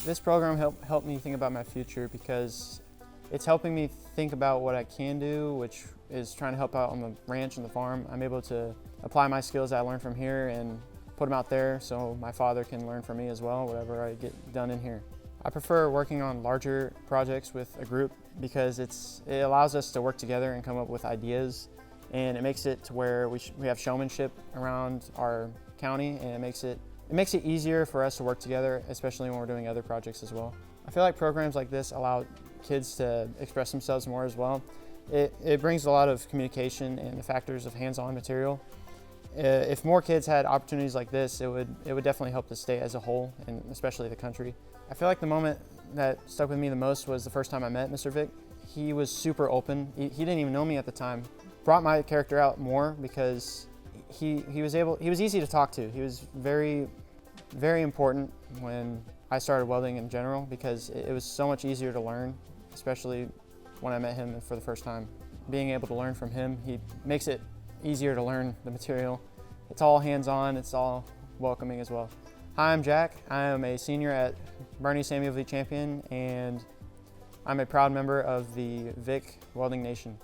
This program helped me think about my future because it's helping me think about what I can do, which is trying to help out on the ranch and the farm. I'm able to apply my skills that I learned from here and put them out there so my father can learn from me as well, whatever I get done in here. I prefer working on larger projects with a group because it allows us to work together and come up with ideas, and it makes it to where we have showmanship around our county, and it makes it easier for us to work together, especially when we're doing other projects as well. I feel like programs like this allow kids to express themselves more as well. It brings a lot of communication and the factors of hands-on material. If more kids had opportunities like this, it would definitely help the state as a whole, and especially the country. I feel like the moment that stuck with me the most was the first time I met Mr. Vick. He was super open. He didn't even know me at the time. Brought my character out more because he was easy to talk to. He was very important when I started welding in general because it was so much easier to learn, especially when I met him for the first time. Being able to learn from him, he makes it easier to learn the material. It's all hands-on, it's all welcoming as well. Hi, I'm Jack. I am a senior at Boerne Samuel V Champion, and I'm a proud member of the Vick Welding Nation.